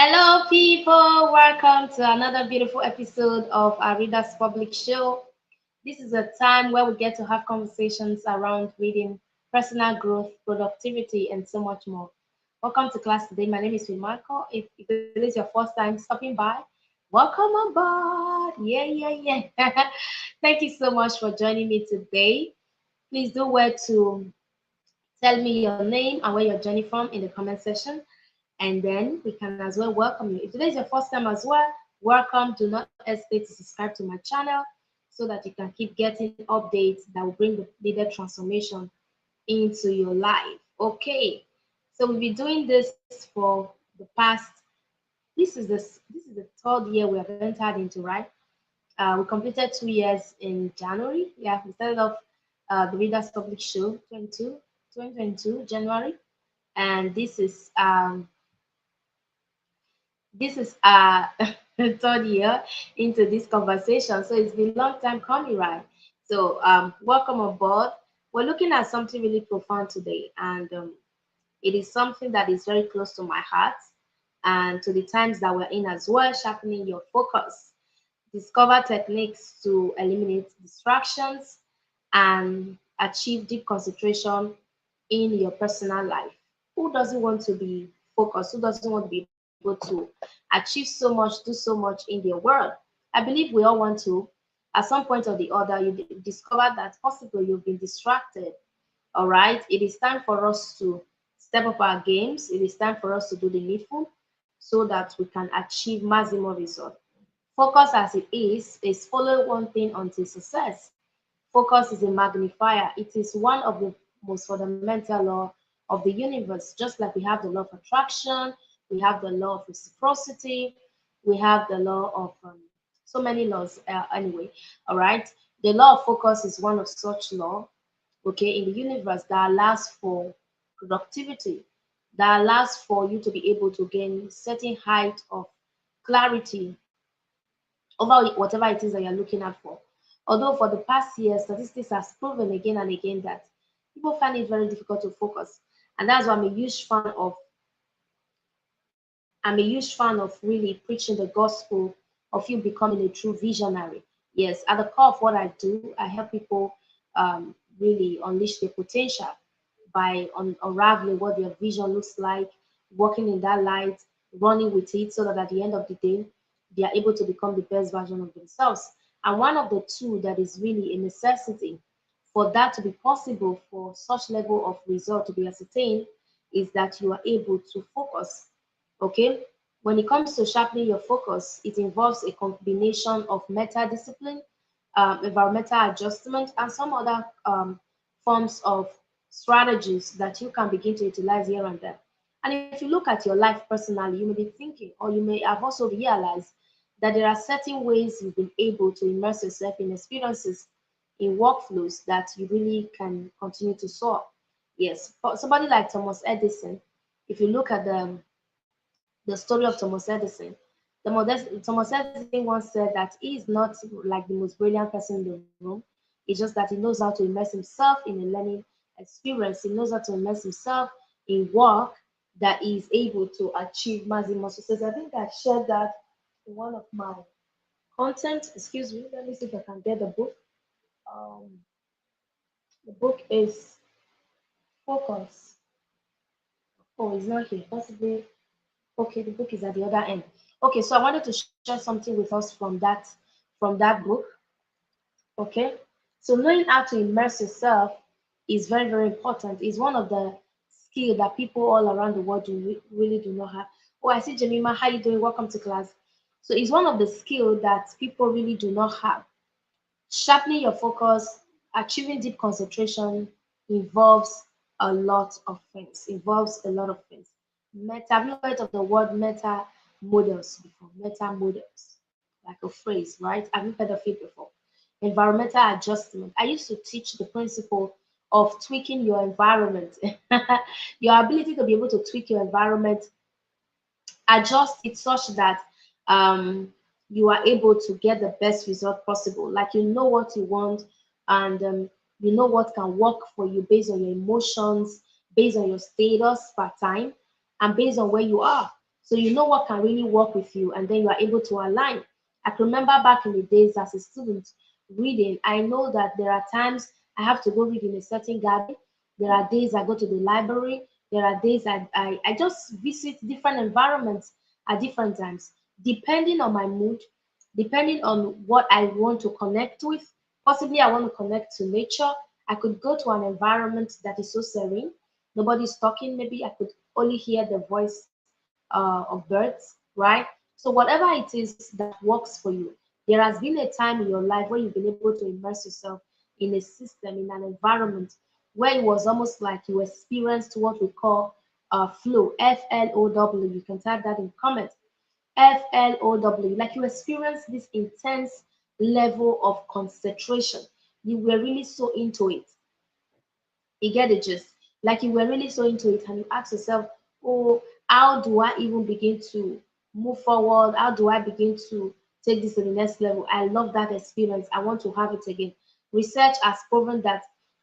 Hello, people. Welcome to another beautiful episode of our Readers Public Show. This is a time where we get to have conversations around reading, personal growth, productivity, and so much more. Welcome to class today. My name is Marco. If it is your first time stopping by, welcome aboard. Yeah. Thank you so much for joining me today. Please do well to tell me your name and where you're joining from in the comment section, and then we can as well welcome you. If today is your first time as well, welcome. Do not hesitate to subscribe to my channel so that you can keep getting updates that will bring the needed transformation into your life. Okay, so we'll be doing this for the past. This is the third year we have entered into, right? We completed 2 years in January. Yeah, we started off the Readers Public Show 2022 January, and this is third year into this conversation. So it's been a long time coming, right? So welcome aboard. We're looking at something really profound today, and it is something that is very close to my heart and to the times that we're in as well. Sharpening your focus. Discover techniques to eliminate distractions and achieve deep concentration in your personal life. Who doesn't want to be focused? Who doesn't want to be able to achieve so much, do so much in their world? I believe we all want to. At some point or the other, you discover that possibly you've been distracted. All right, it is time for us to step up our games. It is time for us to do the needful so that we can achieve maximum result. Focus as it is follow one thing until success. Focus is a magnifier. It is one of the most fundamental law of the universe. Just like we have the law of attraction, we have the law of reciprocity, we have the law of so many laws. Anyway, all right. The law of focus is one of such law, okay, in the universe that allows for productivity, that allows for you to be able to gain certain height of clarity over whatever it is that you're looking at for. Although for the past years, statistics has proven again and again that people find it very difficult to focus. And that's why I'm a huge fan of really preaching the gospel of you becoming a true visionary. Yes, at the core of what I do, I help people really unleash their potential by unraveling what their vision looks like, working in that light, running with it, so that at the end of the day, they are able to become the best version of themselves. And one of the two that is really a necessity for that to be possible, for such level of result to be ascertained, is that you are able to focus. Okay, when it comes to sharpening your focus, it involves a combination of meta discipline, environmental adjustment, and some other forms of strategies that you can begin to utilize here and there. And if you look at your life personally, you may be thinking, or you may have also realized that there are certain ways you've been able to immerse yourself in experiences, in workflows that you really can continue to solve. Yes, for somebody like Thomas Edison, if you look at the story of Thomas Edison, Thomas Edison once said that he is not like the most brilliant person in the room. It's just that he knows how to immerse himself in a learning experience. He knows how to immerse himself in work that he is able to achieve maximum success. I think I shared that in one of my content. Excuse me. Let me see if I can get the book. Um, the book is Focus. Oh, it's not here. Possibly. Okay, the book is at the other end. Okay, so I wanted to share something with us from that book. Okay, so knowing how to immerse yourself is very very important. It's one of the skill that people all around the world really do not have. Oh, I see Jemima. How you doing? Welcome to class. So it's one of the skill that people really do not have. Sharpening your focus, achieving deep concentration involves a lot of things. Involves a lot of things. Meta. Have you heard of the word meta models before? Meta models, like a phrase, right? Have you heard of it before? Environmental adjustment. I used to teach the principle of tweaking your environment. Your ability to be able to tweak your environment, adjust it such that um, you are able to get the best result possible. Like you know what you want, and you know what can work for you based on your emotions, based on your status per time, and based on where you are. So you know what can really work with you, and then you are able to align. I can remember back in the days as a student reading, I know that there are times I have to go read in a certain garden. There are days I go to the library. There are days I just visit different environments at different times, depending on my mood, depending on what I want to connect with. Possibly I want to connect to nature. I could go to an environment that is so serene. Nobody's talking. Maybe I could only hear the voice of birds, right? So whatever it is that works for you, there has been a time in your life where you've been able to immerse yourself in a system, in an environment where it was almost like you experienced what we call flow, FLOW. You can type that in comment. FLOW, like you experienced this intense level of concentration. You were really so into it. You get the gist. Like you were really so into it, and you ask yourself, oh, how do I even begin to move forward? How do I begin to take this to the next level? I love that experience. I want to have it again. Research has proven that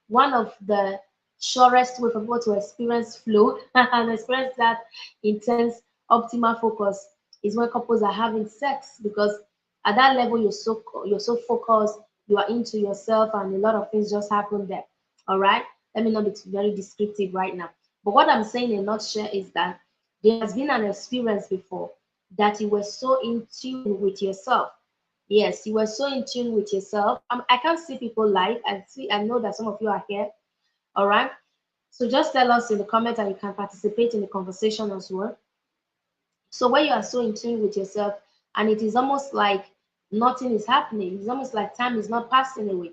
one of the surest way for people to experience flow and experience that intense optimal focus is when couples are having sex, because at that level you're so focused, you are into yourself, and a lot of things just happen there. All right, let me not be very descriptive right now. But what I'm saying in a nutshell is that there has been an experience before that you were so in tune with yourself. Yes, you were so in tune with yourself. I can't see people live. I know that some of you are here. All right. So just tell us in the comments, and you can participate in the conversation as well. So when you are so in tune with yourself, and it is almost like nothing is happening, it's almost like time is not passing away,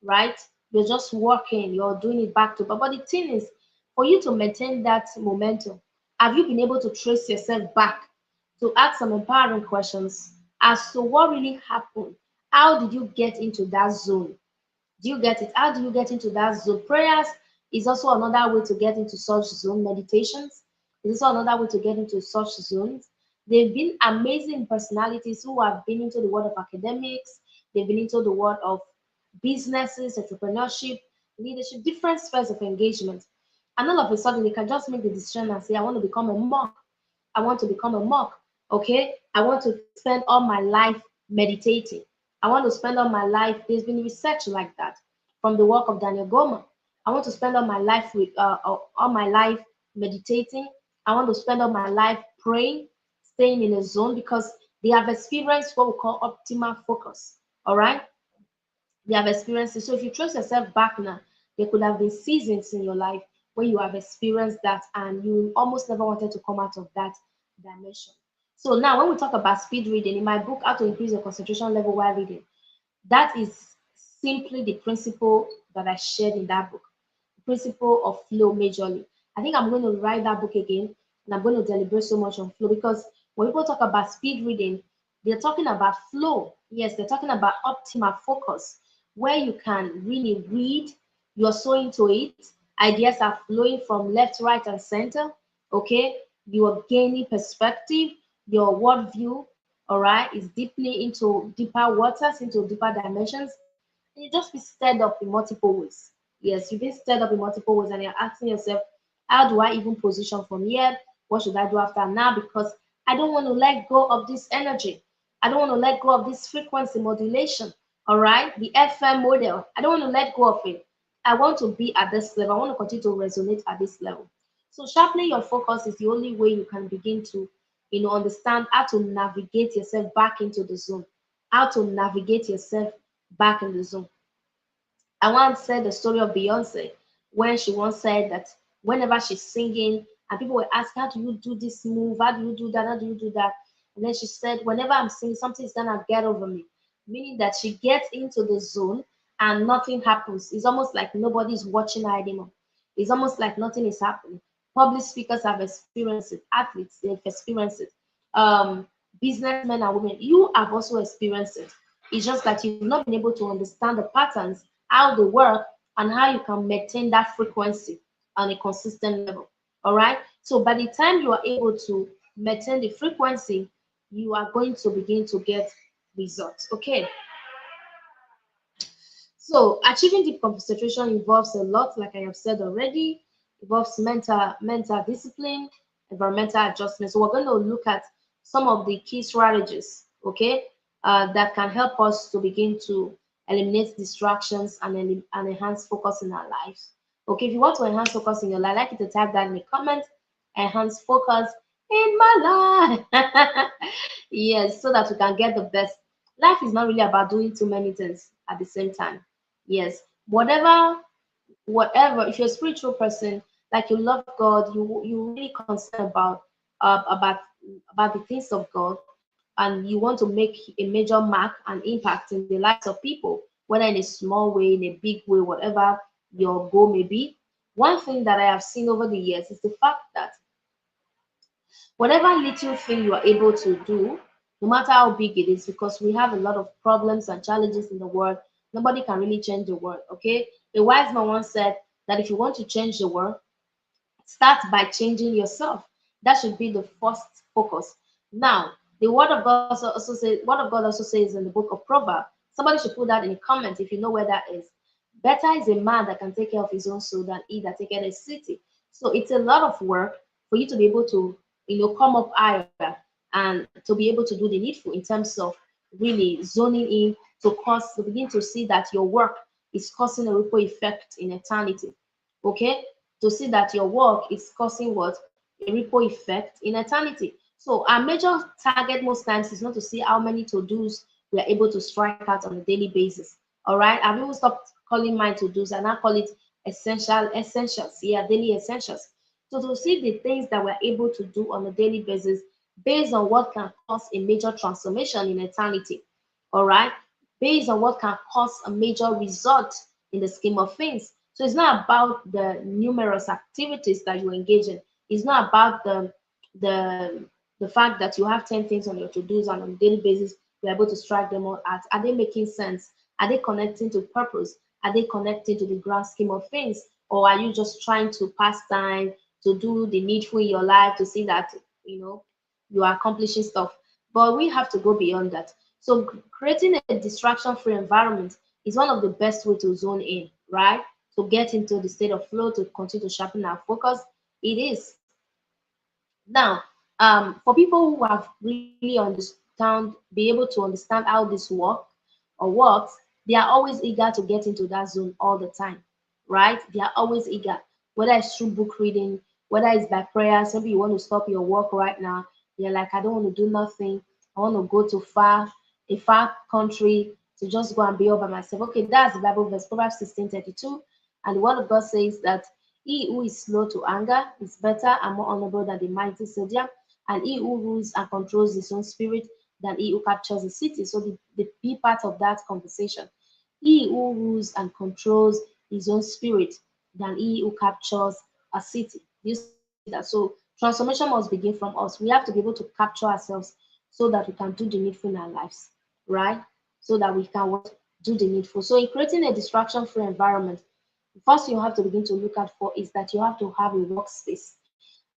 right? You're just working, you're doing it back to back. But the thing is, for you to maintain that momentum, have you been able to trace yourself back to ask some empowering questions as to what really happened? How did you get into that zone? Do you get it? How do you get into that zone? Prayers is also another way to get into such zone. Meditations is also another way to get into such zones. They've been amazing personalities who have been into the world of academics, they've been into the world of businesses, entrepreneurship, leadership, different spheres of engagement. And all of a sudden, they can just make the decision and say, I want to become a monk. I want to become a monk. Okay. I want to spend all my life meditating. I want to spend all my life. There's been research like that from the work of Daniel Goleman. I want to spend all my life with all my life meditating. I want to spend all my life praying, staying in a zone, because they have experienced what we call optimal focus. All right, they have experienced it. So if you trace yourself back now, there could have been seasons in your life where you have experienced that, and you almost never wanted to come out of that dimension. So now, when we talk about speed reading, in my book, How to Increase Your Concentration Level While Reading, that is simply the principle that I shared in that book, the principle of flow majorly. I think I'm going to write that book again, and I'm going to deliberate so much on flow, because when people talk about speed reading, they're talking about flow. Yes, they're talking about optimal focus, where you can really read, you're so into it, ideas are flowing from left, right, and center. Okay, you are gaining perspective, your worldview, all right, is deeply into deeper waters, into deeper dimensions. And you just be stirred up in multiple ways. Yes, you've been stirred up in multiple ways, and you're asking yourself, how do I even position from here? What should I do after now? Because I don't want to let go of this energy. I don't want to let go of this frequency modulation. All right, the FM model. I don't want to let go of it. I want to be at this level. I want to continue to resonate at this level. So sharpening your focus is the only way you can begin to, understand how to navigate yourself back into the zone, how to navigate yourself back in the zone. I once said the story of Beyonce, when she once said that whenever she's singing and people will ask, how do you do this move? How do you do that? How do you do that? And then she said, whenever I'm singing, something's gonna get over me. Meaning that she gets into the zone and nothing happens. It's almost like nobody's watching her anymore. It's almost like nothing is happening. Public speakers have experienced it, athletes, they've experienced it. Businessmen and women, you have also experienced it. It's just that you've not been able to understand the patterns, how they work, and how you can maintain that frequency on a consistent level. All right. So by the time you are able to maintain the frequency, you are going to begin to get results. Okay. So achieving deep concentration involves a lot, like I have said already. Involves mental discipline, environmental adjustment. So we're going to look at some of the key strategies, okay, that can help us to begin to eliminate distractions and, and enhance focus in our lives. Okay, if you want to enhance focus in your life, I'd like you to type that in the comment. Enhance focus in my life. Yes, so that we can get the best. Life is not really about doing too many things at the same time. Yes, whatever, if you're a spiritual person, like you love God, you really concerned uh, about about the things of God, and you want to make a major mark and impact in the lives of people, whether in a small way, in a big way, whatever your goal may be. One thing that I have seen over the years is the fact that whatever little thing you are able to do, no matter how big it is, because we have a lot of problems and challenges in the world, nobody can really change the world. Okay, a wise man once said that if you want to change the world, start by changing yourself. That should be the first focus. Now, the word of God also says in the book of Proverbs. Somebody should put that in the comment if you know where that is. Better is a man that can take care of his own soul than he that taketh a city. So it's a lot of work for you to be able to, come up higher and to be able to do the needful in terms of really zoning in to begin to see that your work is causing a ripple effect in eternity. Okay, to see that your work is causing what? A ripple effect in eternity. So our major target most times is not to see how many to-dos we are able to strike out on a daily basis. All right. I've even stopped calling mine to-dos and I call it essentials. Yeah, daily essentials. So to see the things that we're able to do on a daily basis based on what can cause a major transformation in eternity. All right. Based on what can cause a major result in the scheme of things. So it's not about the numerous activities that you engage in. It's not about the the fact that you have 10 things on your to-dos and on a daily basis, you're able to strike them all out. Are they making sense? Are they connecting to purpose? Are they connecting to the grand scheme of things? Or are you just trying to pass time, to do the needful in your life, to see that you are accomplishing stuff? But we have to go beyond that. So creating a distraction-free environment is one of the best way to zone in, right? To get into the state of flow, to continue to sharpen our focus. It is. Now, for people who have really be able to understand how this works, they are always eager to get into that zone all the time, right? They are always eager, whether it's through book reading, whether it's by prayers. Maybe you want to stop your work right now. You're like, I don't want to do nothing. I want to go to a far country to just go and be all by myself. Okay, that's the Bible verse, Proverbs 16:32. And the word of God says that he who is slow to anger is better and more honorable than the mighty soldier, and he who rules and controls his own spirit than he who captures a city. So the B part of that conversation, he who rules and controls his own spirit than he who captures a city. You see that? So transformation must begin from us. We have to be able to capture ourselves so that we can do the needful in our lives, right? So that we can do the needful. So in creating a distraction-free environment, the first thing you have to begin to look out for is that you have to have a workspace.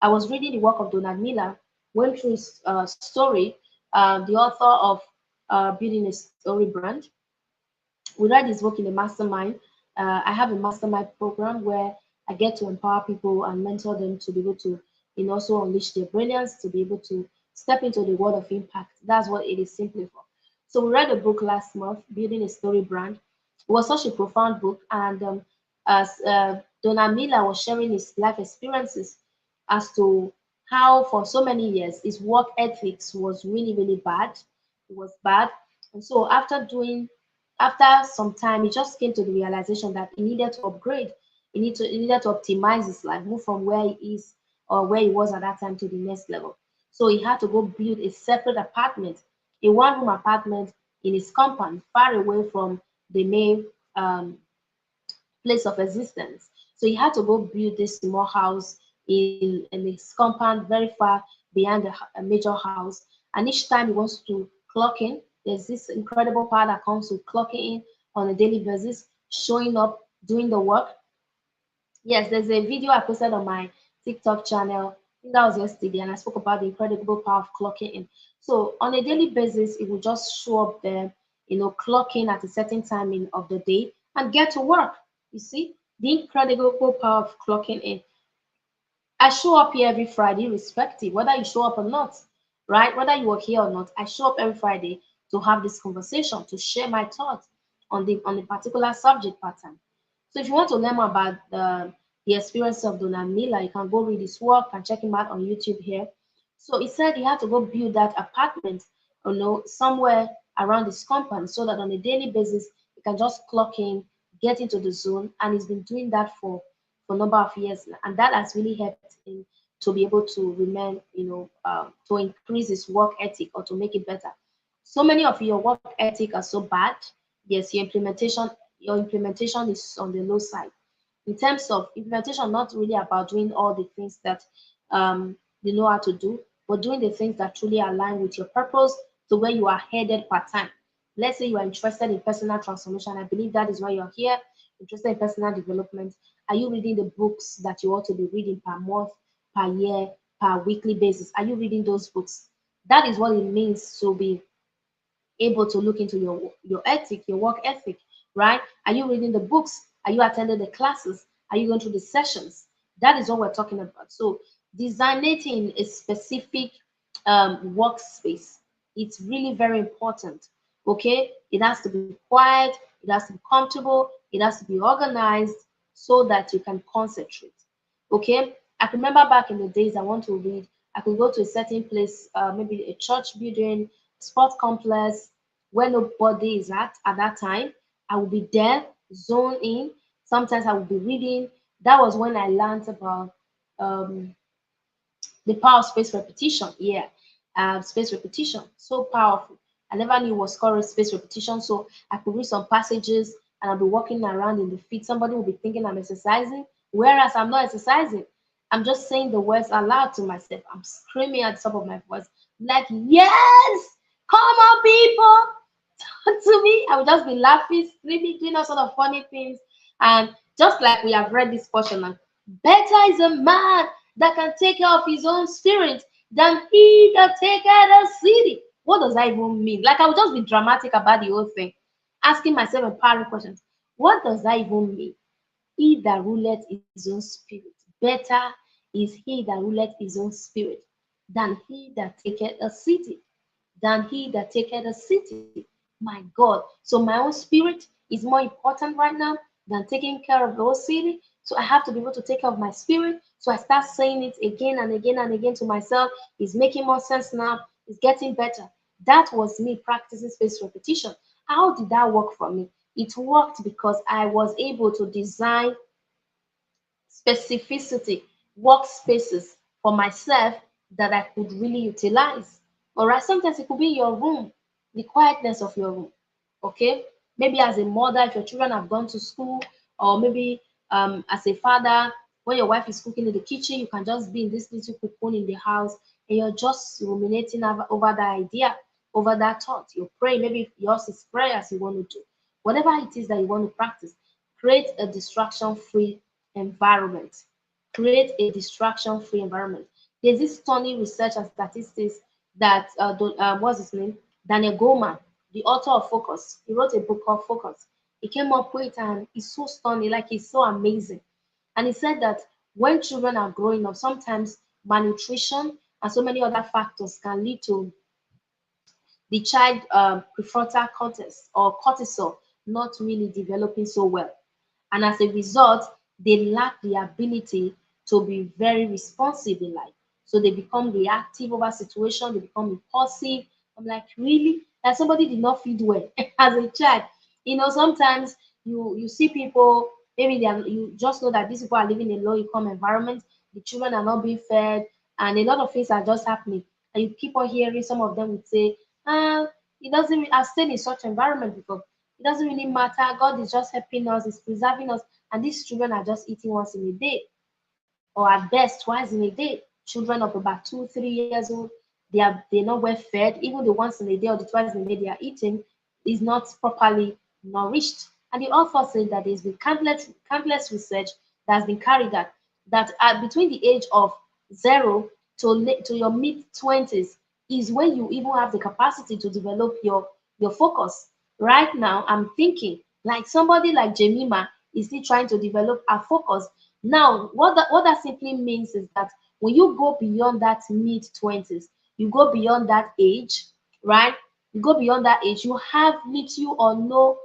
I was reading the work of Donald Miller, went through his story, the author of Building a Story Brand. We read his book in a mastermind. I have a mastermind program where I get to empower people and mentor them to be able to, also unleash their brilliance, to be able to step into the world of impact. That's what it is simply for. So we read a book last month, Building a Story Brand. It was such a profound book, and as Donald Miller was sharing his life experiences as to how for so many years his work ethics was really, really bad. It was bad. And so after some time, he just came to the realization that he needed to upgrade. He needed to optimize his life, move from where he is or where he was at that time to the next level. So he had to go build a separate apartment, a one-room apartment in his compound, far away from the main place of existence. So he had to go build this small house in his compound, very far behind a major house. And each time he wants to clock in, there's this incredible power that comes with clocking in on a daily basis, showing up, doing the work. Yes, there's a video I posted on my TikTok channel. I think that was yesterday, and I spoke about the incredible power of clocking in. So on a daily basis, it will just show up there, clock in at a certain time of the day and get to work. You see the incredible power of clocking in. I show up here every Friday, irrespective whether you show up or not, right? Whether you are here or not, I show up every Friday to have this conversation, to share my thoughts on the particular subject pattern. So if you want to learn more about the experience of Donald Miller, you can go read his work and check him out on YouTube here. So he said he had to go build that apartment, somewhere around his compound so that on a daily basis he can just clock in, get into the zone, and he's been doing that for a number of years now. And that has really helped him to be able to remain, to increase his work ethic or to make it better. So many of your work ethic are so bad. Yes, your implementation is on the low side. In terms of implementation, not really about doing all the things that you know how to do, but doing the things that truly align with your purpose to where you are headed part time. Let's say you are interested in personal transformation. I believe that is why you're here, interested in personal development. Are you reading the books that you ought to be reading per month, per year, per weekly basis? Are you reading those books? That is what it means to be able to look into your ethic, your work ethic, right? Are you reading the books? Are you attending the classes? Are you going through the sessions? That is what we're talking about. So designating a specific workspace, it's really very important. Okay, it has to be quiet, it has to be comfortable, it has to be organized so that you can concentrate. Okay, I can remember back in the days I want to read, I could go to a certain place, maybe a church building, sports complex, where nobody is at that time. I will be there, zone in. Sometimes I will be reading. That was when I learned about um, the power of space repetition. Yeah, space repetition, so powerful. I never knew it was called space repetition. So I could read some passages and I'll be walking around in the feet. Somebody will be thinking I'm exercising, whereas I'm not exercising. I'm just saying the words aloud to myself. I'm screaming at the top of my voice, like, yes, come on, people. To me, I would just be laughing, screaming, doing all sort of funny things. And just like we have read this portion, now, better is a man that can take care of his own spirit than he that taketh a city. What does that even mean? Like I would just be dramatic about the whole thing, asking myself empowering questions. What does that even mean? He that ruleth his own spirit. Better is he that ruleth his own spirit than he that taketh a city. Than he that taketh a city. My God. So my own spirit is more important right now than taking care of the whole city. So I have to be able to take care of my spirit. So I start saying it again and again and again to myself. It's making more sense now. It's getting better. That was me practicing space repetition. How did that work for me? It worked because I was able to design specificity workspaces for myself that I could really utilize. All right, sometimes it could be your room, the quietness of your room. Okay, maybe as a mother, if your children have gone to school, or maybe as a father, when your wife is cooking in the kitchen, you can just be in this little cocoon in the house and you're just ruminating over that idea, over that thought. You're praying, maybe yours is prayers you want to do. Whatever it is that you want to practice, create a distraction free environment. Create a distraction free environment. There's this stunning research and statistics that, what's his name? Daniel Goleman, the author of Focus. He wrote a book called Focus. He came up with it and it's so stunning, like it's so amazing. And he said that when children are growing up, sometimes malnutrition and so many other factors can lead to the child prefrontal cortex or cortisol not really developing so well. And as a result, they lack the ability to be very responsive in life. So they become reactive over situation, they become impulsive. I'm like, really? Like somebody did not feed well as a child. Sometimes you see people, maybe you just know that these people are living in a low income environment, the children are not being fed, and a lot of things are just happening. And you keep on hearing some of them would say, ah, it doesn't, I've stayed in such environment before. It doesn't really matter. God is just helping us, is preserving us, and these children are just eating once in a day, or at best twice in a day. Children of about 2, 3 years old, they're not well fed. Even the once in a day or the twice in a day they are eating is not properly nourished. And the author said that there's been countless research that has been carried out that between the age of 0 to your mid 20s is when you even have the capacity to develop your focus. Right now, I'm thinking like somebody like Jemima is still trying to develop her focus Now, what that simply means is that when you go beyond that mid 20s, you go beyond that age, right? You go beyond that age, you have little or no,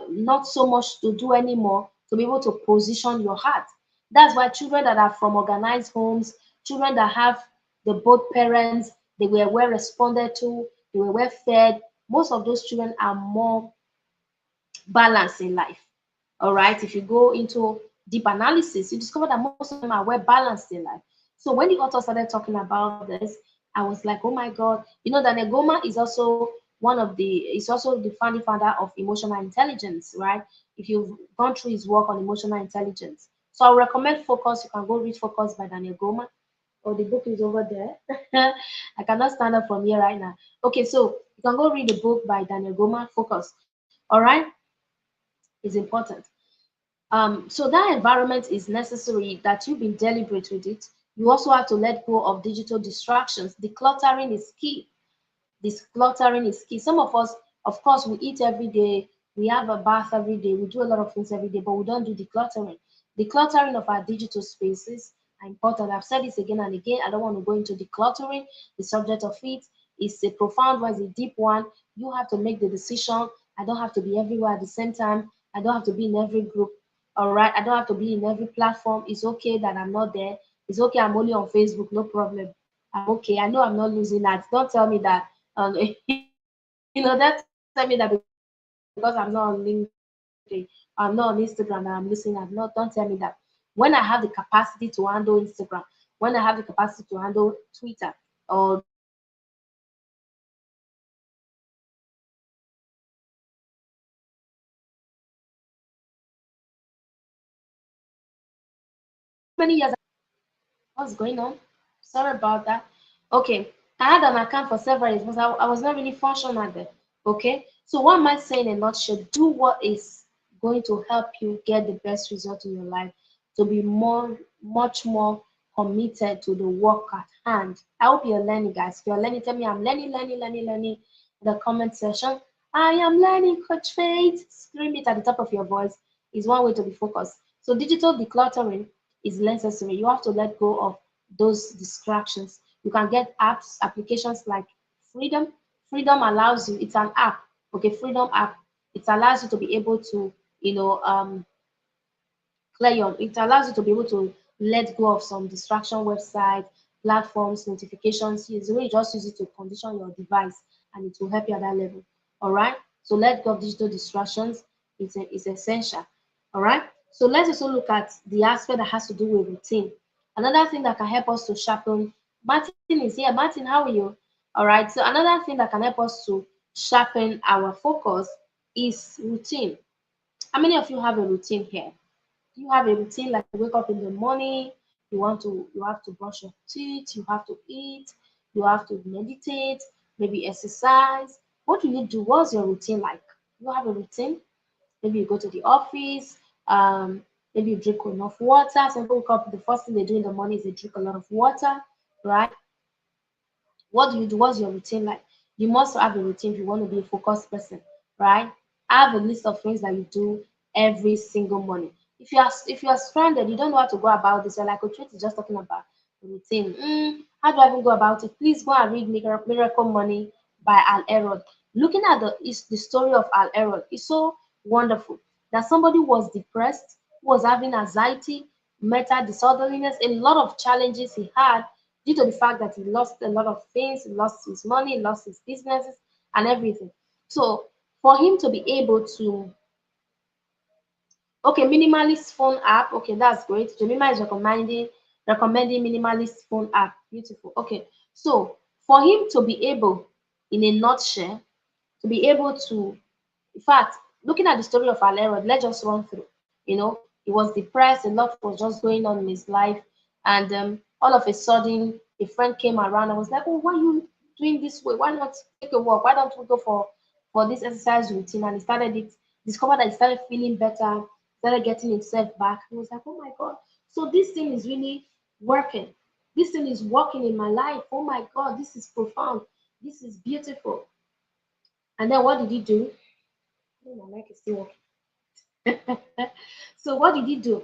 not so much to do anymore to be able to position your heart. That's why children that are from organized homes, children that have the both parents, they were well responded to, they were well fed. Most of those children are more balance in life. All right. If you go into deep analysis, you discover that most of them are well balanced in life. So when the author started talking about this, I was like, oh my God, Daniel Goma is also is also the founding father of emotional intelligence, right? If you've gone through his work on emotional intelligence. So I recommend Focus. You can go read Focus by Daniel Goma. Oh, the book is over there. I cannot stand up from here right now. Okay, so you can go read the book by Daniel Goma, Focus. All right, is important. So that environment is necessary that you've been deliberate with it. You also have to let go of digital distractions. Decluttering is key. This cluttering is key. Some of us, of course, we eat every day, we have a bath every day, we do a lot of things every day, but we don't do decluttering. Decluttering of our digital spaces are important. I've said this again and again. I don't want to go into decluttering. The subject of it is a profound one, it's a deep one. You have to make the decision. I don't have to be everywhere at the same time. I don't have to be in every group. All right. I don't have to be in every platform. It's okay that I'm not there. It's okay. I'm only on Facebook. No problem. I'm okay. I know I'm not losing that. Don't tell me that don't tell me that because I'm not on LinkedIn, I'm not on Instagram that I'm losing out. No, don't tell me that. When I have the capacity to handle Instagram, when I have the capacity to handle Twitter or social media as a whole, I will do it. All right. So many years ago, I was going on. What's going on? Sorry about that. Okay, I had an account for several years, but I was not really functional there. Okay, so what am I saying in a nutshell? Do what is going to help you get the best result in your life, to be much more committed to the work at hand. I hope you're learning, guys. If you're learning, tell me I'm learning in the comment section. I am learning, Coach Faith. Scream it at the top of your voice is one way to be focused. So digital decluttering is necessary. You have to let go of those distractions. You can get apps, applications like Freedom. Freedom allows you, it's an app, okay, Freedom app. It allows you to be able to, you know, it allows you to be able to let go of some distraction websites, platforms, notifications. It's the way you just use it to condition your device and it will help you at that level. All right. So let go of digital distractions is essential. All right. So let's also look at the aspect that has to do with routine. Another thing that can help us to sharpen. Martin is here. Martin, how are you? All right. So another thing that can help us to sharpen our focus is routine. How many of you have a routine here? You have a routine like you wake up in the morning, you have to brush your teeth, you have to eat, you have to meditate, maybe exercise. What do you do? What's your routine like? You have a routine? Maybe you go to the office, maybe you drink enough water. Some people wake up, the first thing they do in the morning is they drink a lot of water, right? What do you do? What's your routine like? You must have a routine if you want to be a focused person, right? Have a list of things that you do every single morning. If you are stranded, you don't know how to go about this. You're like, Coach is just talking about routine. How do I even go about it? Please go and read Miracle Money by Al Elrod. Looking at the story of Al Elrod is so wonderful. That somebody was depressed, was having anxiety, mental disorderliness, a lot of challenges he had due to the fact that he lost a lot of things, he lost his money, lost his businesses, and everything. So for him to be able to, okay, minimalist phone app, okay, that's great. Jemima is recommending minimalist phone app. Beautiful. Okay, so for him to be able, in a nutshell, to be able to, in fact, looking at the story of Alero, let's just run through. He was depressed, a lot was just going on in his life, and all of a sudden, a friend came around and was like, "Oh, why are you doing this way? Why not take a walk? Why don't we go for this exercise routine?" And he started it, discovered that he started feeling better, started getting himself back. He was like, "Oh my God, so this thing is really working. This thing is working in my life. Oh my God, this is profound. This is beautiful." And then what did he do? Oh, my mic is still working. So what did he do?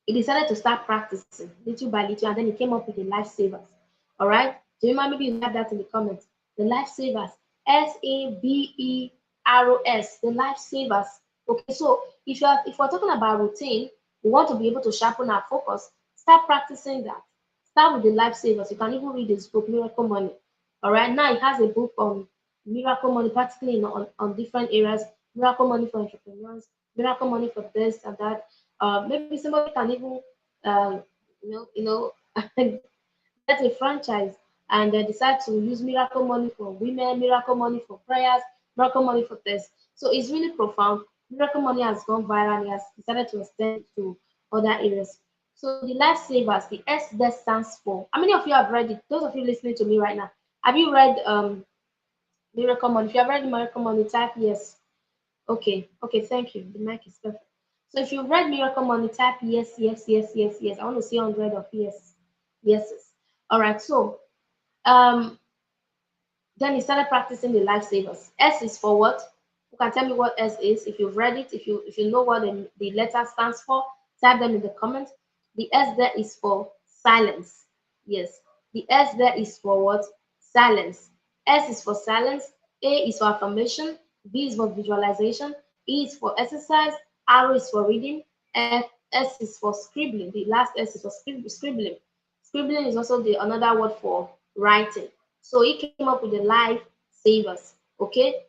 he decided to start practicing little by little, and then he came up with the lifesavers. All right. Do you remember? Maybe you type that in the comments. The lifesavers. SAVERS. The lifesavers. Okay. So if we're talking about routine, we want to be able to sharpen our focus. Start practicing that. Start with the lifesavers. You can even read this book, Miracle Money. All right. Now it has a book on miracle money, particularly on different areas. Miracle money for entrepreneurs, miracle money for this and that. Maybe somebody can even, uh, get a franchise and they decide to use miracle money for women, miracle money for prayers, miracle money for this. So it's really profound. Miracle money has gone viral and he has decided to extend it to other areas. So the lifesavers, the S that stands for. How many of you have read it? Those of you listening to me right now, have you read Miracle Money? If you have read Miracle Money, type yes. Okay, okay, thank you. The mic is perfect. So if you've read Miracle Money, type yes, yes, yes, yes, yes. I want to see 100 of yes, yeses. All right, so um, then he started practicing the lifesavers. S is for what? You can tell me what S is. If you've read it, if you know what the letter stands for, type them in the comments. The S there is for silence. Yes. The S there is for what? Silence. S is for silence. A is for affirmation. V is for visualization. E is for exercise. R is for reading. S is for scribbling. The last S is for scribbling. Scribbling is also the another word for writing. So he came up with the life savers. Okay,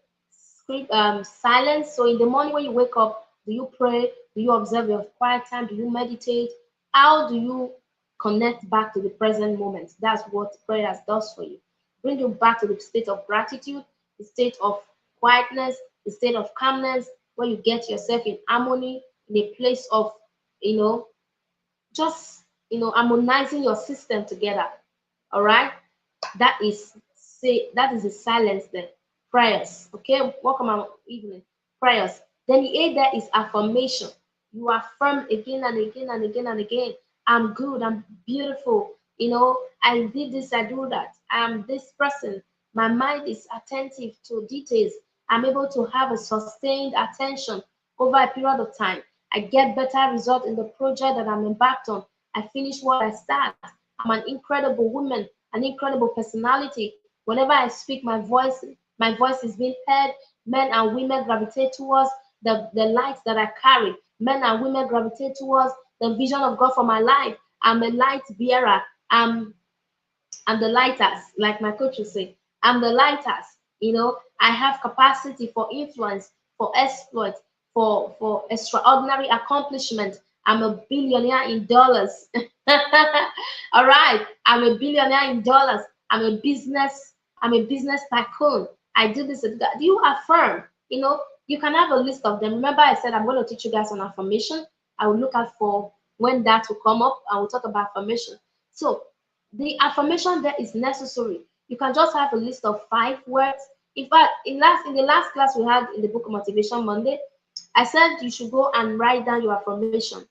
silence. So in the morning when you wake up, do you pray? Do you observe your quiet time? Do you meditate? How do you connect back to the present moment? That's what prayer does for you. Bring you back to the state of gratitude, the state of quietness, the state of calmness, where you get yourself in harmony, in a place of, you know, just harmonizing your system together. All right, that is the silence there. Prayers. Okay, welcome our evening. Prayers. Then the A there is affirmation. You affirm again and again and again and again. I'm good, I'm beautiful. I did this, I do that. I'm this person. My mind is attentive to details. I'm able to have a sustained attention over a period of time. I get better results in the project that I'm embarked on. I finish what I start. I'm an incredible woman, an incredible personality. Whenever I speak, my voice is being heard. Men and women gravitate towards the light that I carry. Men and women gravitate towards the vision of God for my life. I'm a light bearer. I'm the lighters, like my coach would say. I'm the lighters. I have capacity for influence, for exploit, for extraordinary accomplishment. I'm a billionaire in dollars. All right, I'm a billionaire in dollars. I'm a business tycoon. I do this and that. Do you affirm? You can have a list of them. Remember, I said I'm going to teach you guys on affirmation. I will look out for when that will come up. I will talk about affirmation. So the affirmation there is necessary. You can just have a list of 5 words. In fact, in the last class we had in the book of Motivation Monday, I said you should go and write down your affirmation.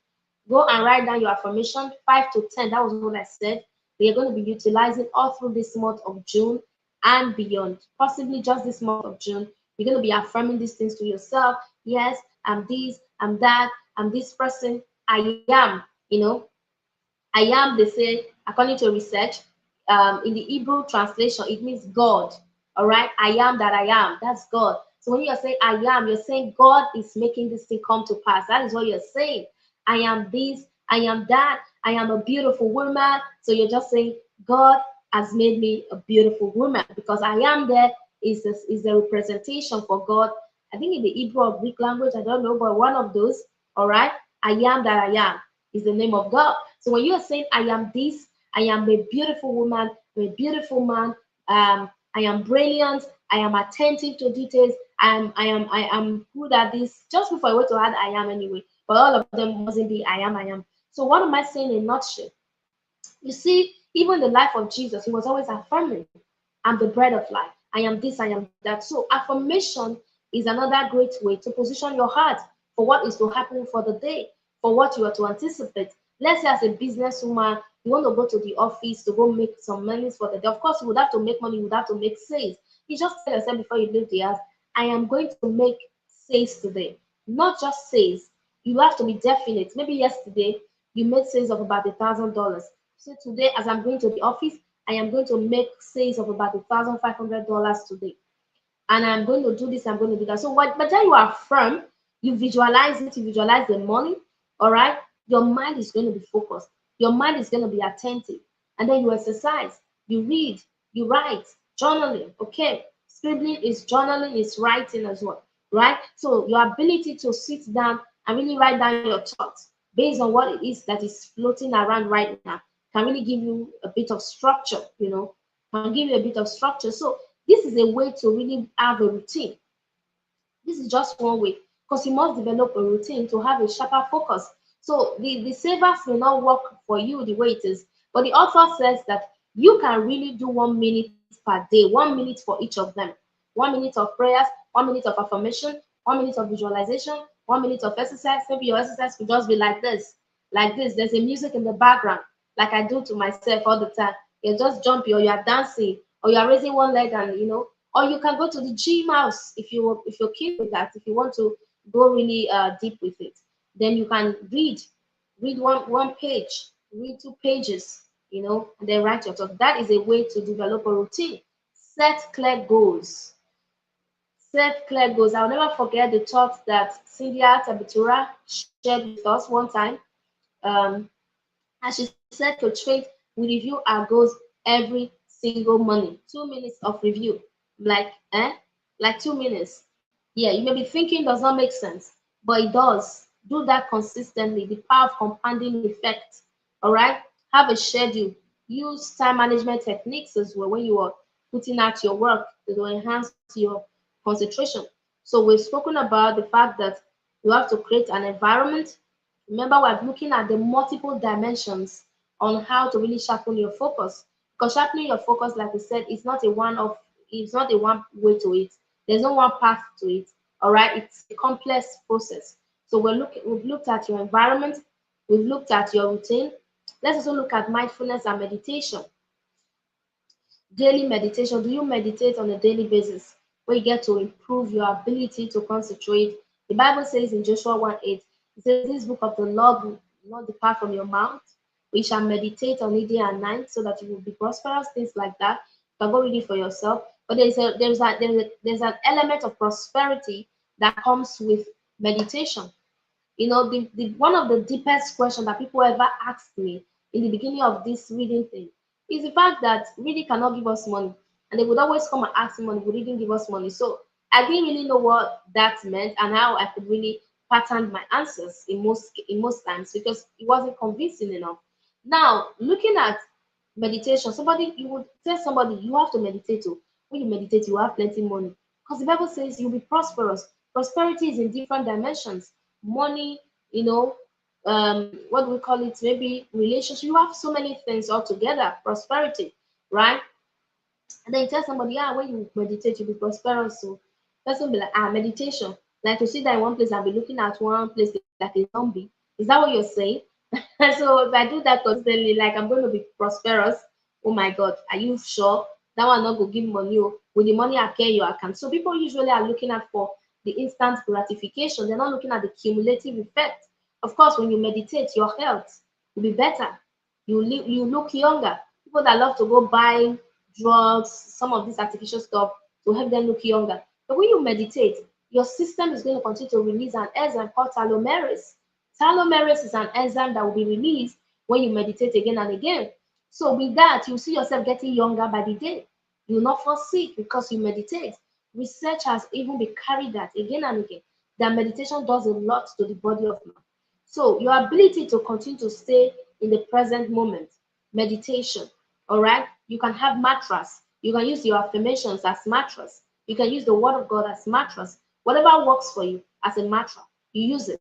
Go and write down your affirmation, 5 to 10. That was what I said. We are going to be utilizing all through this month of June and beyond. Possibly just this month of June. You're going to be affirming these things to yourself. Yes, I'm this, I'm that, I'm this person. I am, I am, they say, according to research, in the Hebrew translation, it means God. All right, I am that I am. That's God. So when you're saying I am, you're saying God is making this thing come to pass. That is what you're saying. I am this, I am that, I am a beautiful woman. So you're just saying God has made me a beautiful woman, because I am there is a representation for God. I think in the Hebrew or Greek language, I don't know, but one of those. All right, I am that I am is the name of God. So when you are saying I am this, I am a beautiful woman, I'm a beautiful man, I am brilliant, I am attentive to details, I am good at this. Just before I went to add I am anyway, but all of them mustn't be I am, I am. So what am I saying in a nutshell? You see, even the life of Jesus, he was always affirming, I'm the bread of life. I am this, I am that. So affirmation is another great way to position your heart for what is to happen for the day, for what you are to anticipate. Let's say as a businesswoman, you want to go to the office to go make some money for the day. Of course, you would have to make money, you would have to make sales. You just tell yourself before you leave the house, I am going to make sales today. Not just sales. You have to be definite. Maybe yesterday You made sales of about $1,000. So today, as I'm going to the office, I am going to make sales of about $1,500 today, and I'm going to do this, I'm going to do that. So what, by the time you are firm, you visualize it, you visualize the money, all right, your mind is going to be focused, your mind is going to be attentive, and then you exercise, you read, you write, journaling. Okay, scribbling is journaling, is writing as well, right? So your ability to sit down and really write down your thoughts based on what it is that is floating around right now can really give you a bit of structure, can give you a bit of structure. So this is a way to really have a routine. This is just one way, because you must develop a routine to have a sharper focus. So the savers may not work for you the way it is, but the author says that you can really do 1 minute per day, 1 minute for each of them. 1 minute of prayers, 1 minute of affirmation, 1 minute of visualization, 1 minute of exercise. Maybe your exercise could just be like this, like this. There's a music in the background, like I do to myself all the time. You're just jumping, or you're dancing, or you're raising one leg, and or you can go to the gym house if you're keen with that. If you want to go really deep with it, then you can read one page, read 2 pages, and then write your thoughts. That is a way to develop a routine. Set clear goals. Set clear goals. I'll never forget the thoughts that Cynthia Tabitura shared with us one time. Um, and she said, Coach Faith, we review our goals every single morning. 2 minutes of review. Like, Like 2 minutes. Yeah, you may be thinking does not make sense, but it does. Do that consistently. The power of compounding effect. All right. Have a schedule. Use time management techniques as well when you are putting out your work to enhance your concentration. So we've spoken about the fact that you have to create an environment. Remember, we're looking at the multiple dimensions on how to really sharpen your focus. Because sharpening your focus, like we said, it's not a one way to it. There's no one path to it. All right, it's a complex process. So we've looked at your environment, we've looked at your routine. Let's also look at mindfulness and meditation. Daily meditation. Do you meditate on a daily basis where you get to improve your ability to concentrate? The Bible says in Joshua 1:8, it says, This book of the Lord will not depart from your mouth. We shall meditate on it day and night so that you will be prosperous, things like that. You can go read it for yourself. But there's an element of prosperity that comes with meditation. The one of the deepest questions that people ever asked me in the beginning of this reading thing is the fact that reading cannot give us money. And they would always come and ask me money, would reading give us money? So I didn't really know what that meant and how I could really pattern my answers in most times, because it wasn't convincing enough. Now, looking at meditation, you would tell somebody you have to meditate. When you meditate, you have plenty money. Because the Bible says you'll be prosperous. Prosperity is in different dimensions. Money, what do we call it? Maybe relationship. You have so many things all together. Prosperity, right? And then you tell somebody, yeah, when you meditate, you'll be prosperous. So person be like, meditation. Like to sit there in one place and be looking at one place like a zombie. Is that what you're saying? So if I do that constantly, like I'm going to be prosperous. Oh my God, are you sure? That one not go give money. With the money I carry your account. So people usually are looking at for the instant gratification. They're not looking at the cumulative effect. Of course, when you meditate, your health will be better. You look younger. People that love to go buy drugs, some of this artificial stuff to help them look younger. But when you meditate, your system is going to continue to release an enzyme called telomerase. Telomerase is an enzyme that will be released when you meditate again and again. So with that, you see yourself getting younger by the day. You will not fall sick because you meditate. Research has even been carried that again and again, that meditation does a lot to the body of man. So your ability to continue to stay in the present moment, meditation, all right? You can have mantras. You can use your affirmations as mantras. You can use the word of God as mantras. Whatever works for you as a mantra, you use it,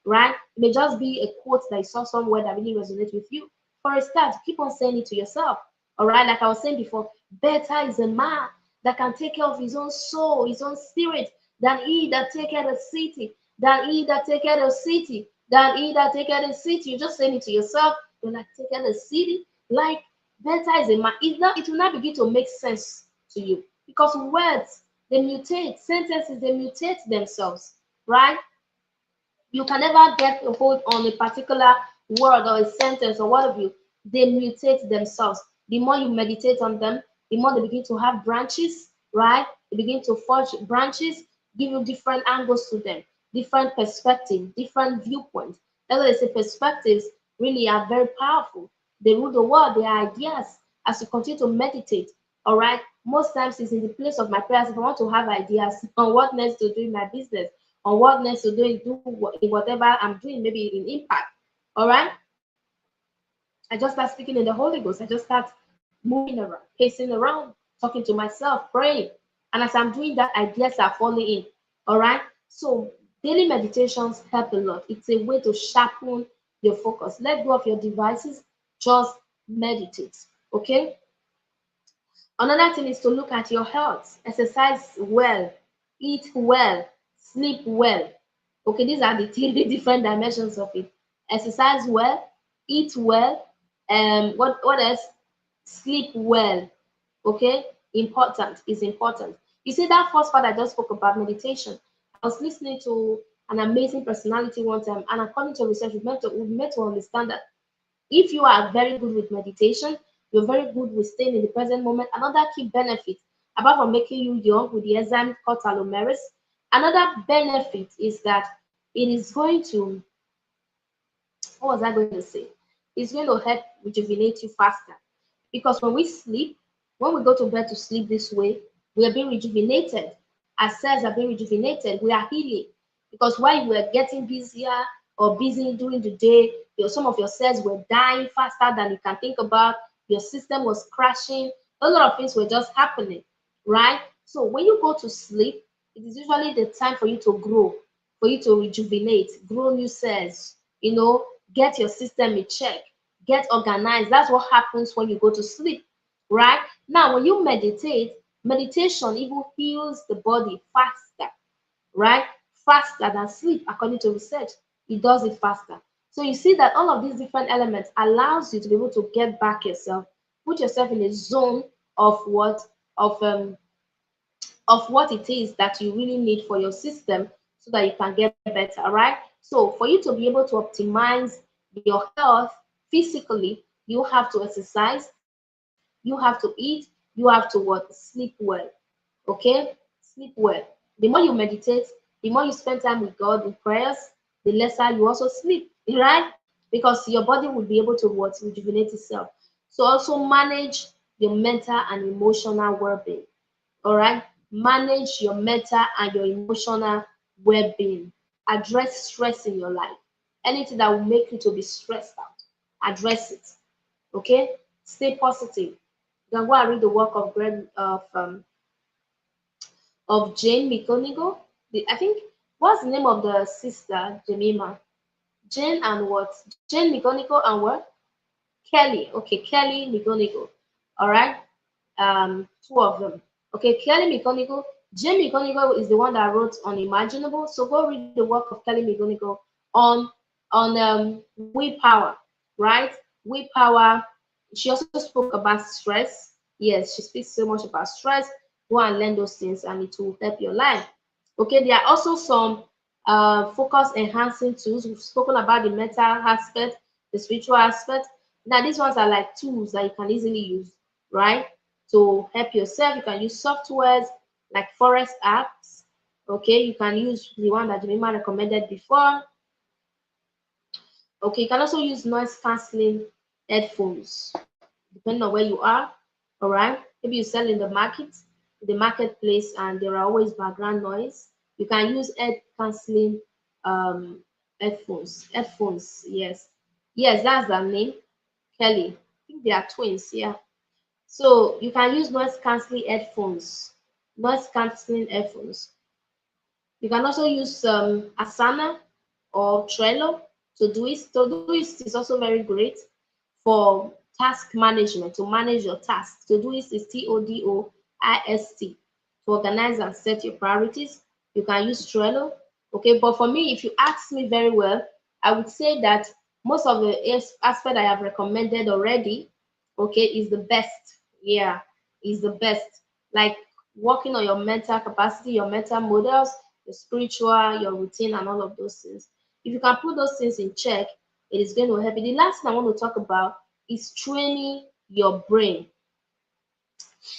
right? It may just be a quote that you saw somewhere that really resonates with you. For a start, keep on saying it to yourself, all right? Like I was saying before, better is a man that can take care of his own soul, his own spirit, than he that take care of the city, than he that take care of the city, than he that take care of the city. You're just saying it to yourself. You're like, take care of the city. Like, better is a man. It will not begin to make sense to you, because words, they mutate, sentences, they mutate themselves, right? You can never get a hold on a particular word or a sentence or what have you, they mutate themselves. The more you meditate on them, the more they begin to have branches, right? They begin to forge branches, give you different angles to them, different perspective, different viewpoints. That's why they say perspectives really are very powerful. They rule the world, their ideas, as you continue to meditate. All right. Most times it's in the place of my prayers. If I want to have ideas on what next to do in my business, on what next to in whatever I'm doing, maybe in impact. All right. I just start speaking in the Holy Ghost. I just start moving around, pacing around, talking to myself, praying. And as I'm doing that, ideas are falling in. All right. So daily meditations help a lot. It's a way to sharpen your focus. Let go of your devices. Just meditate. Okay. Another thing is to look at your health. Exercise well, eat well, sleep well. Okay, these are the three different dimensions of it. Exercise well, eat well, what else? Sleep well. Okay, important is important. You see that first part I just spoke about meditation. I was listening to an amazing personality one time, and according to research, we've met to understand that if you are very good with meditation, you're very good with staying in the present moment. Another key benefit, apart from making you young with the enzyme called telomerase, another benefit is that it is going to, what was I going to say? It's going to help rejuvenate you faster. Because when we sleep, when we go to bed to sleep this way, we are being rejuvenated. Our cells are being rejuvenated. We are healing. Because while you were getting busier or busy during the day, some of your cells were dying faster than you can think about. Your system was crashing. A lot of things were just happening, right? So when you go to sleep, it is usually the time for you to grow, for you to rejuvenate, grow new cells, get your system in check, get organized. That's what happens when you go to sleep, right? Now, when you meditate, meditation even heals the body faster, right? Faster than sleep, according to research. It does it faster. So you see that all of these different elements allows you to be able to get back yourself, put yourself in a zone of what of what it is that you really need for your system so that you can get better, right? So for you to be able to optimize your health physically, you have to exercise, you have to eat, you have to what? Sleep well. Okay? Sleep well. The more you meditate, the more you spend time with God in prayers, the lesser you also sleep, right? Because your body will be able to what? Rejuvenate itself. So also manage your mental and emotional well-being. All right. Manage your mental and your emotional well-being. Address stress in your life. Anything that will make you to be stressed out, address it. Okay. Stay positive. You can go and read the work of Jane McGonigal. I think, what's the name of the sister Jemima? Jane and what? Jane McGonigal and what? Kelly. Okay, Kelly McGonigal. All right. Two of them. Okay, Kelly McGonigal. Jane McGonigal is the one that wrote Unimaginable. So go read the work of Kelly McGonigal on willpower, right? Willpower. She also spoke about stress. Yes, she speaks so much about stress. Go and learn those things, and it will help your life. Okay, there are also some focus enhancing tools. We've spoken about the mental aspect, the spiritual aspect. Now, these ones are like tools that you can easily use, right? To help yourself. You can use softwares like Forest apps. Okay, you can use the one that Jemima recommended before. Okay, you can also use noise cancelling headphones, depending on where you are. All right, maybe you sell in the marketplace, and there are always background noise. You can use cancelling um, headphones. Headphones, yes, yes, that's the name. Kelly, I think they are twins. Yeah. So you can use noise cancelling headphones. Noise cancelling headphones. You can also use Asana or Trello. Todoist is also very great for task management, to manage your tasks. Todoist is Todoist, to organize and set your priorities. You can use Trello. Okay, but for me, if you ask me very well, I would say that most of the aspect I have recommended already, okay, is the best. Yeah, is the best. Like working on your mental capacity, your mental models, your spiritual, your routine, and all of those things. If you can put those things in check, It is going to help you. The last thing I want to talk about is training your brain.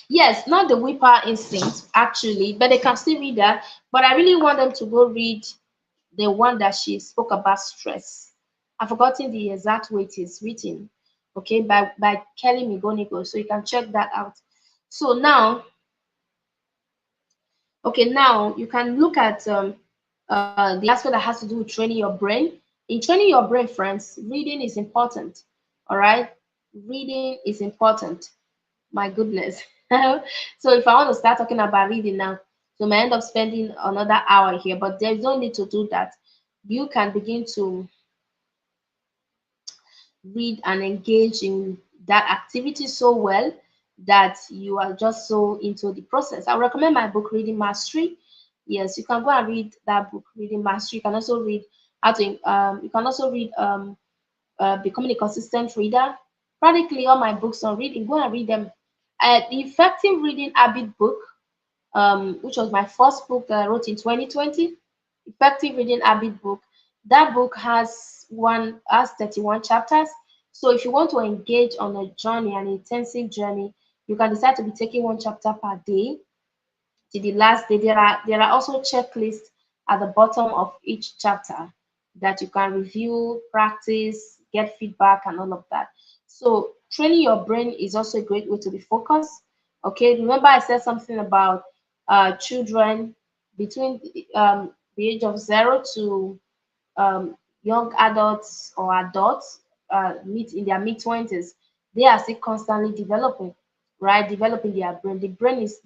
Yes, not the whipper instinct actually, but they can still read that. But I really want them to go read the one that she spoke about stress. I've forgotten the exact way it is written, okay, by Kelly McGonigal. So you can check that out. So now, okay, now you can look at the aspect that has to do with training your brain. In training your brain, friends, reading is important. All right, reading is important. My goodness. So if I want to start talking about reading now, so I may end up spending another hour here, but there's no need to do that. You can begin to read and engage in that activity so well that you are just so into the process. I recommend my book, Reading Mastery. Yes, you can go and read that book, Reading Mastery. You can also read how to, you can also read Becoming a Consistent Reader. Practically all my books on reading, go and read them. The Effective Reading Habit book, which was my first book that I wrote in 2020, Effective Reading Habit book. That book has 31 chapters. So if you want to engage on a journey, an intensive journey, you can decide to be taking one chapter per day to the last day. There are also checklists at the bottom of each chapter that you can review, practice, get feedback, and all of that. So training your brain is also a great way to be focused. Okay, remember I said something about children between the age of 0 to young adults or adults meet in their mid 20s, they are still constantly developing, right? Developing their brain. The brain is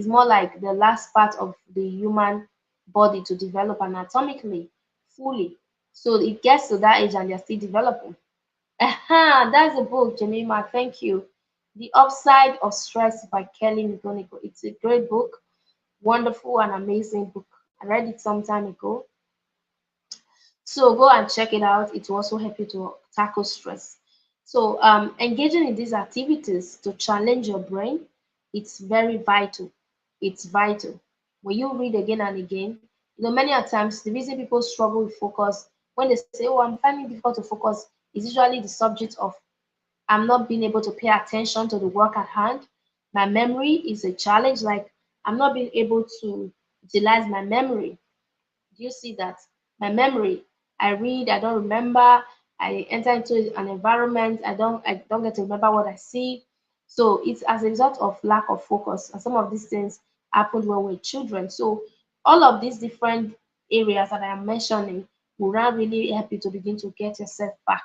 more like the last part of the human body to develop anatomically fully. So it gets to that age and they're still developing. That's the book, Jemima. Thank you. The Upside of Stress by Kelly McGonigal. It's a great book, wonderful and amazing book. I read it some time ago. So go and check it out. It will also help you to tackle stress. So engaging in these activities to challenge your brain, it's very vital. It's vital. When you read again and again, many a times the reason people struggle with focus when they say, "Oh, I'm finding it difficult to focus," is usually the subject of I'm not being able to pay attention to the work at hand. My memory is a challenge. Like I'm not being able to utilize my memory. Do you see that? My memory, I read, I don't remember. I enter into an environment, I don't get to remember what I see. So it's as a result of lack of focus. And some of these things happened when we were children. So all of these different areas that I am mentioning will now really help you to begin to get yourself back.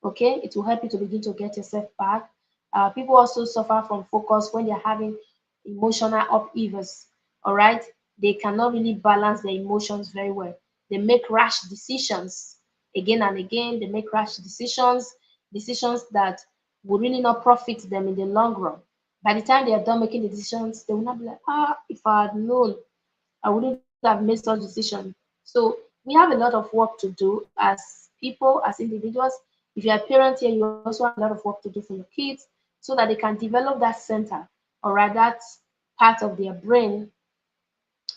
Okay, it will help you to begin to get yourself back. People also suffer from focus when they're having emotional upheavals. All right, they cannot really balance their emotions very well. They make rash decisions again and again. They make rash decisions that will really not profit them in the long run. By the time they are done making the decisions, they will not be like, if I had known, I wouldn't have made such decision. So we have a lot of work to do as people, as individuals. If you're a parent here, you also have a lot of work to do for your kids so that they can develop that center, or rather that part of their brain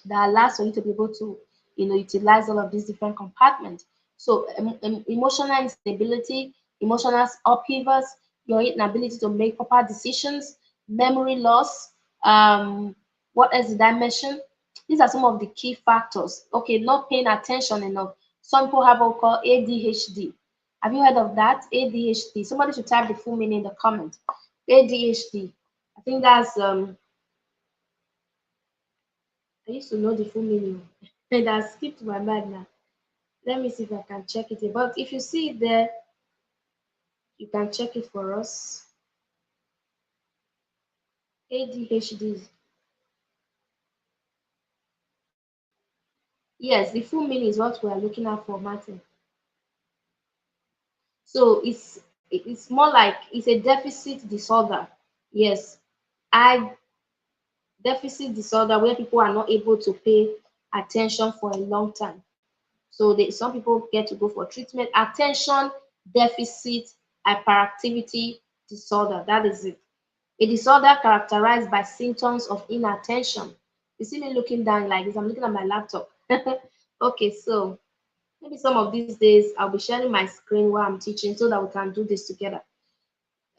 that allows for you to be able to, utilize all of these different compartments. So emotional instability, emotional upheavals, your inability to make proper decisions, memory loss. What else did I mention? These are some of the key factors. Okay, not paying attention enough. Some people have what we call ADHD. Have you heard of that? ADHD. Somebody should type the full meaning in the comment. ADHD. I think that's I used to know the full meaning, and I skipped my mind now. Let me see if I can check it. But if you see it there, you can check it for us. ADHD. Yes, the full meaning is what we are looking at for Martin. So it's more like it's a deficit disorder. Yes, I deficit disorder where people are not able to pay attention for a long time. So some people get to go for treatment. Attention deficit hyperactivity disorder. That is it. A disorder characterized by symptoms of inattention. You see me looking down like this. I'm looking at my laptop. Okay, so Maybe some of these days I'll be sharing my screen while I'm teaching so that we can do this together.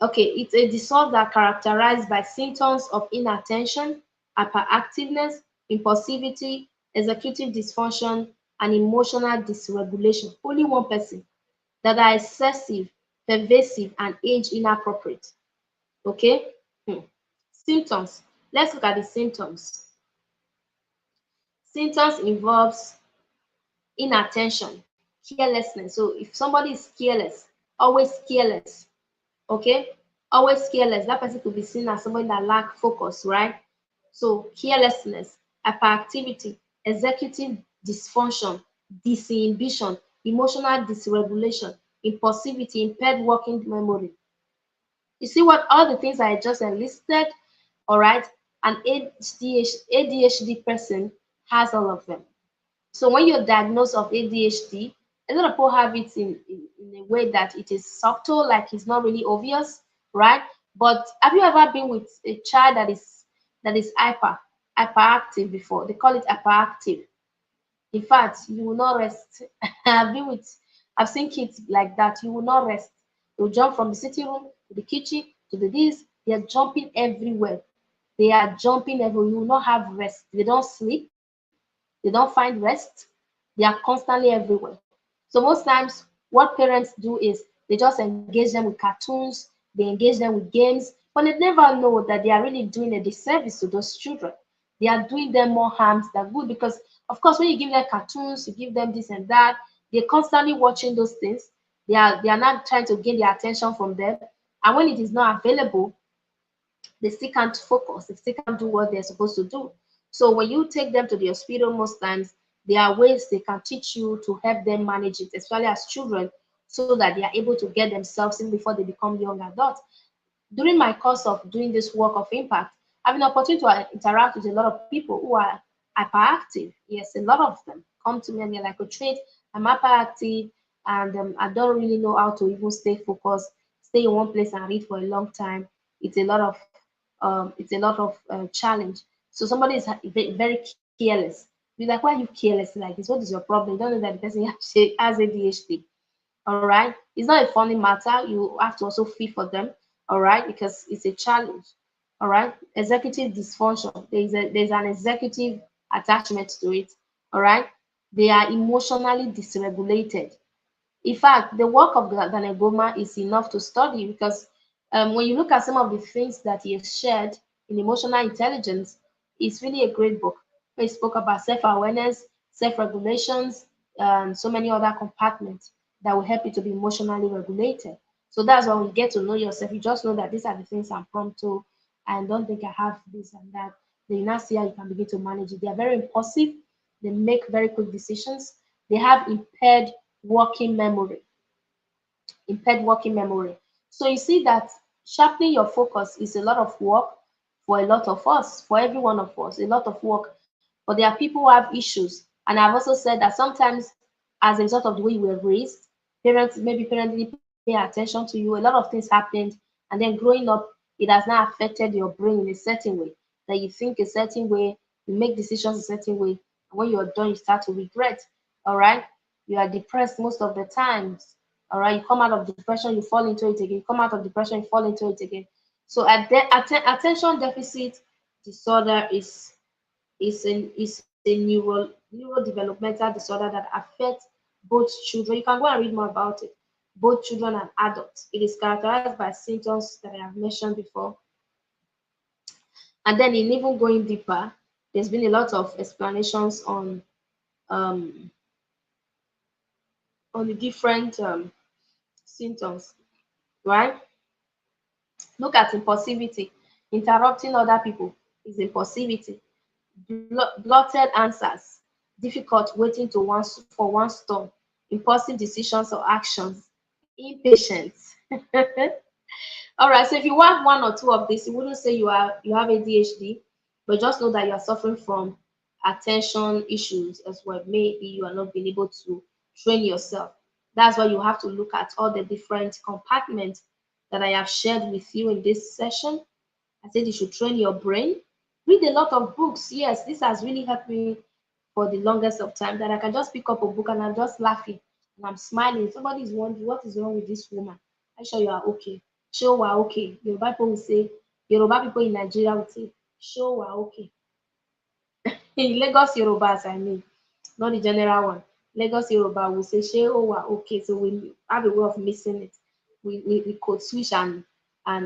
Okay, it's a disorder characterized by symptoms of inattention, hyperactiveness, impulsivity, executive dysfunction, and emotional dysregulation. Only one person that are excessive, pervasive, and age inappropriate. Okay? Hmm. Symptoms. Let's look at the symptoms. Symptoms involves inattention, carelessness. So if somebody is careless, always careless, okay, always careless, that person could be seen as somebody that lack focus, right? So carelessness, hyperactivity, executive dysfunction, disinhibition, emotional dysregulation, impulsivity, impaired working memory. You see what all the things I just enlisted, all right? An ADHD person has all of them. So when you're diagnosed of ADHD, a lot of people have it in a way that it is subtle, like it's not really obvious, right? But have you ever been with a child that is hyperactive before? They call it hyperactive. In fact, you will not rest. I've seen kids like that. You will not rest. They'll jump from the sitting room to the kitchen to the this. They are jumping everywhere. They are jumping everywhere. You will not have rest. They don't sleep. They don't find rest. They are constantly everywhere. So most times, what parents do is they just engage them with cartoons, they engage them with games, but they never know that they are really doing a disservice to those children. They are doing them more harms than good because, of course, when you give them cartoons, you give them this and that, they're constantly watching those things. They are not trying to gain their attention from them, and when it is not available, they still can't focus, they still can't do what they're supposed to do. So when you take them to the hospital, most times there are ways they can teach you to help them manage it, especially as children, so that they are able to get themselves in before they become young adults. During my course of doing this work of impact, I have an opportunity to interact with a lot of people who are hyperactive. Yes, a lot of them come to me and they're like, oh, Trade, I'm hyperactive and I don't really know how to even stay focused, stay in one place and read for a long time. It's a lot of challenge. So somebody is very careless. You're like, why are you careless like this? What is your problem? You don't know that the person has ADHD. All right, it's not a funny matter. You have to also feel for them, all right, because it's a challenge. All right, executive dysfunction, there's an executive attachment to it. All right, they are emotionally dysregulated. In fact, the work of Danegoma is enough to study because when you look at some of the things that he has shared in emotional intelligence, it's really a great book. He spoke about self-awareness, self-regulations, and so many other compartments that will help you to be emotionally regulated. So that's when we get to know yourself. You just know that these are the things I'm prone to. I don't think I have this and that. Then you now see how you can begin to manage it. They are very impulsive. They make very quick decisions. They have working memory, impaired working memory. So you see that sharpening your focus is a lot of work for a lot of us, for every one of us, a lot of work. But there are people who have issues. And I've also said that sometimes, as a result of the way you were raised, parents didn't pay attention to you, a lot of things happened. And then growing up, it has now affected your brain in a certain way, that you think a certain way, you make decisions a certain way. And when you're done, you start to regret. All right. You are depressed most of the times. All right. You come out of depression, you fall into it again. You come out of depression, you fall into it again. So attention deficit disorder is a neurodevelopmental disorder that affects both children. You can go and read more about it. Both children and adults. It is characterized by symptoms that I have mentioned before. And then in even going deeper, there's been a lot of explanations um, on the different symptoms, right? Look at impulsivity. Interrupting other people is impulsivity. Blotted answers, difficult waiting for one's turn, impulsive decisions or actions, impatience. All right, so if you have one or two of this, you wouldn't say you have ADHD, but just know that you are suffering from attention issues as well. Maybe you are not being able to train yourself. That's why you have to look at all the different compartments that I have shared with you in this session. I said you should train your brain. Read a lot of books. Yes, this has really helped me for the longest of time that I can just pick up a book and I'm just laughing and I'm smiling. Somebody is wondering what is wrong with this woman. I'm sure you are okay. Show we are okay. Yoruba people will say, Yoruba people in Nigeria will say, show we are okay. In Lagos Yorubas, I mean, not the general one. Lagos Yoruba will say, show we are okay. So we have a way of missing it. We code switch and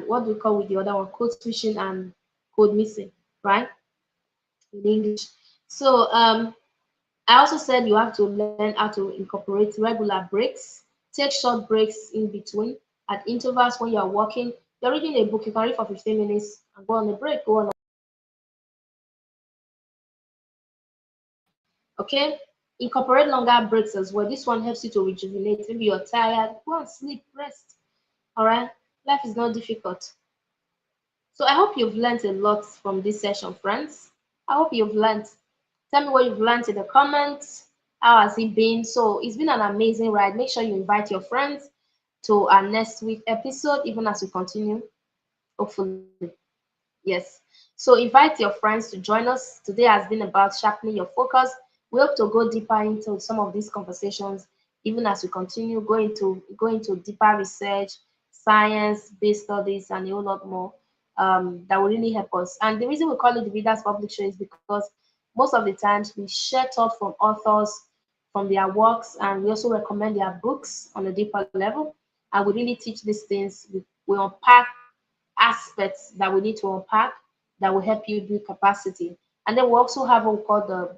what do we call with the other one? Code switching and code missing, right? In English. So I also said you have to learn how to incorporate regular breaks. Take short breaks in between at intervals when you're working. You're reading a book, you can read for 15 minutes and go on a break, go on. Okay? Incorporate longer breaks as well. This one helps you to rejuvenate. Maybe you're tired, go and sleep, rest. All right? Life is not difficult. So I hope you've learned a lot from this session, friends. I hope you've learned. Tell me what you've learned in the comments. How has it been? So it's been an amazing ride. Make sure you invite your friends to our next week episode, even as we continue, hopefully. Yes. So invite your friends to join us. Today has been about sharpening your focus. We hope to go deeper into some of these conversations, even as we continue going to deeper research, science-based studies, and a whole lot more that will really help us. And the reason we call it the Readers Public Show is because most of the times we share thoughts from authors, from their works, and we also recommend their books on a deeper level. And we really teach these things. We unpack aspects that we need to unpack that will help you build capacity. And then we also have what we call the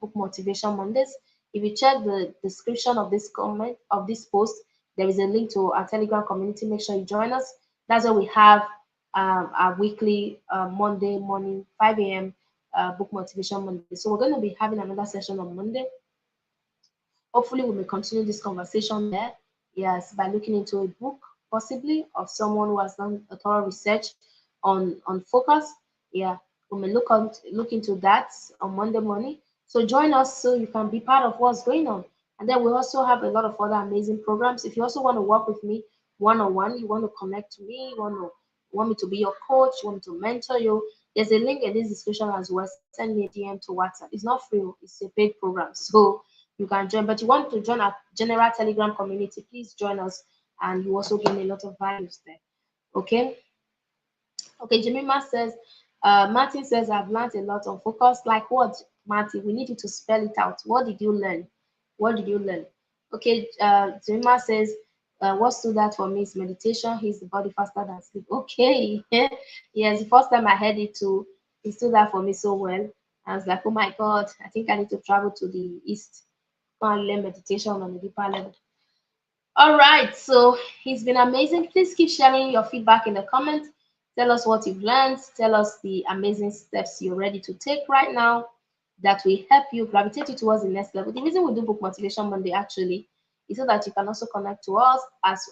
book motivation Mondays. If you check the description of this comment of this post, there is a link to our Telegram community. Make sure you join us. That's where we have our weekly Monday morning 5 a.m. Book motivation Monday. So we're going to be having another session on Monday. Hopefully, we may continue this conversation there. Yes, by looking into a book, possibly, of someone who has done a thorough research on focus. Yeah, we may look into that on Monday morning. So join us so you can be part of what's going on. And then we also have a lot of other amazing programs. If you also want to work with me one-on-one, you want to connect to me, you want me to be your coach, you want me to mentor you, there's a link in this description as well. Send me a DM to WhatsApp. It's not free, it's a paid program. So you can join, but you want to join our general Telegram community, please join us and you also gain a lot of values there. Okay. Okay, Jemima says, Martin says, I've learned a lot on focus. Like what, Martin? We need you to spell it out. What did you learn? What did you learn? Okay, Jemima says, what stood out for me is meditation. He's the body faster than sleep. Okay. Yes, the first time I heard it too, it stood out for me so well. I was like, oh my God, I think I need to travel to the East and learn meditation on a deeper level. All right, so it's been amazing. Please keep sharing your feedback in the comments. Tell us what you've learned. Tell us the amazing steps you're ready to take right now that will help you gravitate you towards the next level. The reason we do Book Motivation Monday actually is so that you can also connect to us as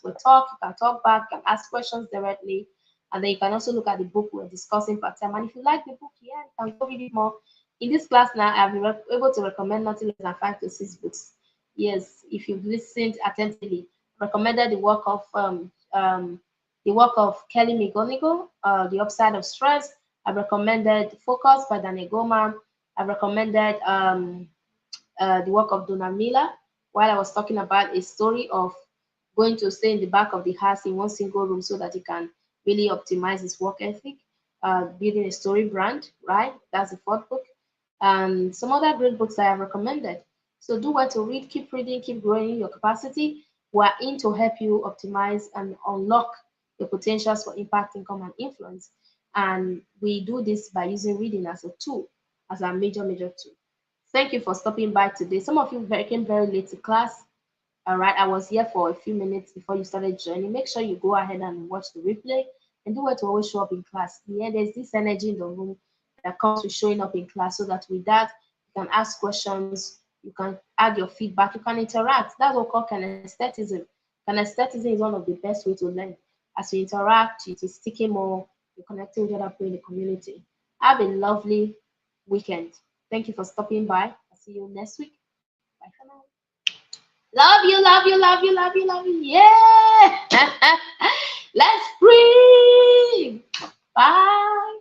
we talk. You can talk back, you can ask questions directly, and then you can also look at the book we're discussing part time. And if you like the book, yeah, you can go read it more. In this class now, I've been able to recommend nothing less than 5 to 6 books. Yes, if you've listened attentively, recommended the work of Kelly McGonigal, The Upside of Stress. I've recommended Focus by Daniel Goma. I've recommended the work of Donna Miller, while I was talking about a story of going to stay in the back of the house in one single room so that he can really optimize his work ethic, building a story brand, right? That's the fourth book. And some other great books I have recommended. So do what to read, keep reading, keep growing your capacity. We're in to help you optimize and unlock your potentials for impact, income, and influence. And we do this by using reading as a tool, as our major tool. Thank you for stopping by today. Some of you came very late to class. All right, I was here for a few minutes before you started joining. Make sure you go ahead and watch the replay and do it to always show up in class. Yeah, there's this energy in the room that comes with showing up in class so that with that, you can ask questions, you can add your feedback, you can interact. That's what we call kinesthetism. Kinesthetism is one of the best ways to learn. As you interact, it is sticking more, you're connecting with other people in the community. Have a lovely weekend. Thank you for stopping by. I'll see you next week. Bye for now. Love you, love you, love you, love you, love you. Yeah. Let's breathe. Bye.